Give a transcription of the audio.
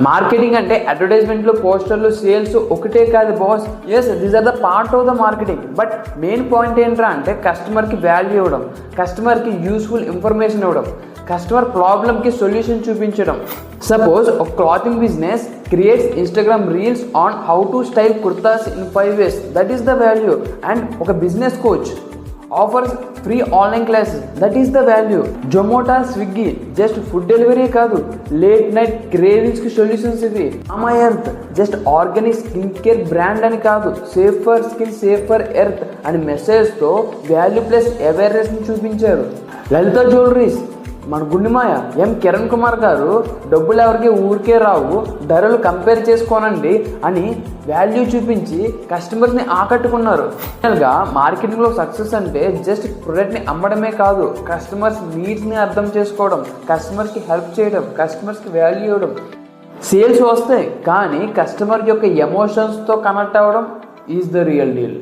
Marketing అంటే అడ్వర్టైజ్మెంట్లు, పోస్టర్లు, సేల్స్ ఒకటే కాదు boss. Yes, these are the part of the marketing. But main point ఏంట్రా అంటే కస్టమర్కి వాల్యూ ఇవ్వడం, కస్టమర్కి యూస్ఫుల్ ఇన్ఫర్మేషన్ ఇవ్వడం, కస్టమర్ ప్రాబ్లమ్కి సొల్యూషన్ చూపించడం. సపోజ్ ఒక clothing business creates Instagram reels on how to style kurtas in 5 ways. That is the value. And ఒక business coach offers free online classes. That is the value. Zomato, Swiggy just food delivery కాదు, late night క్రేవింగ్స్కి solutions ఇవి. అమై earth just organic skin care brand అని కాదు, safe for skin, safe for earth అని మెసేజ్తో value plus అవేర్నెస్ని చూపించారు. లలిత జ్యువెలరీస్ మన గుండెమాయ ఎం కిరణ్ కుమార్ గారు డబ్బులు ఎవరికి ఊరికే రావు, ధరలు కంపేర్ చేసుకోనండి అని వాల్యూ చూపించి కస్టమర్స్ని ఆకట్టుకున్నారు. ఫైనల్గా మార్కెటింగ్లో సక్సెస్ అంటే జస్ట్ ప్రొడక్ట్ని అమ్మడమే కాదు, కస్టమర్స్ నీడ్స్ని అర్థం చేసుకోవడం, కస్టమర్స్కి హెల్ప్ చేయడం, కస్టమర్స్కి వాల్యూ ఇవ్వడం. సేల్స్ వస్తాయి కానీ కస్టమర్ యొక్క ఎమోషన్స్తో కనెక్ట్ అవ్వడం ఈజ్ ద రియల్ డీల్.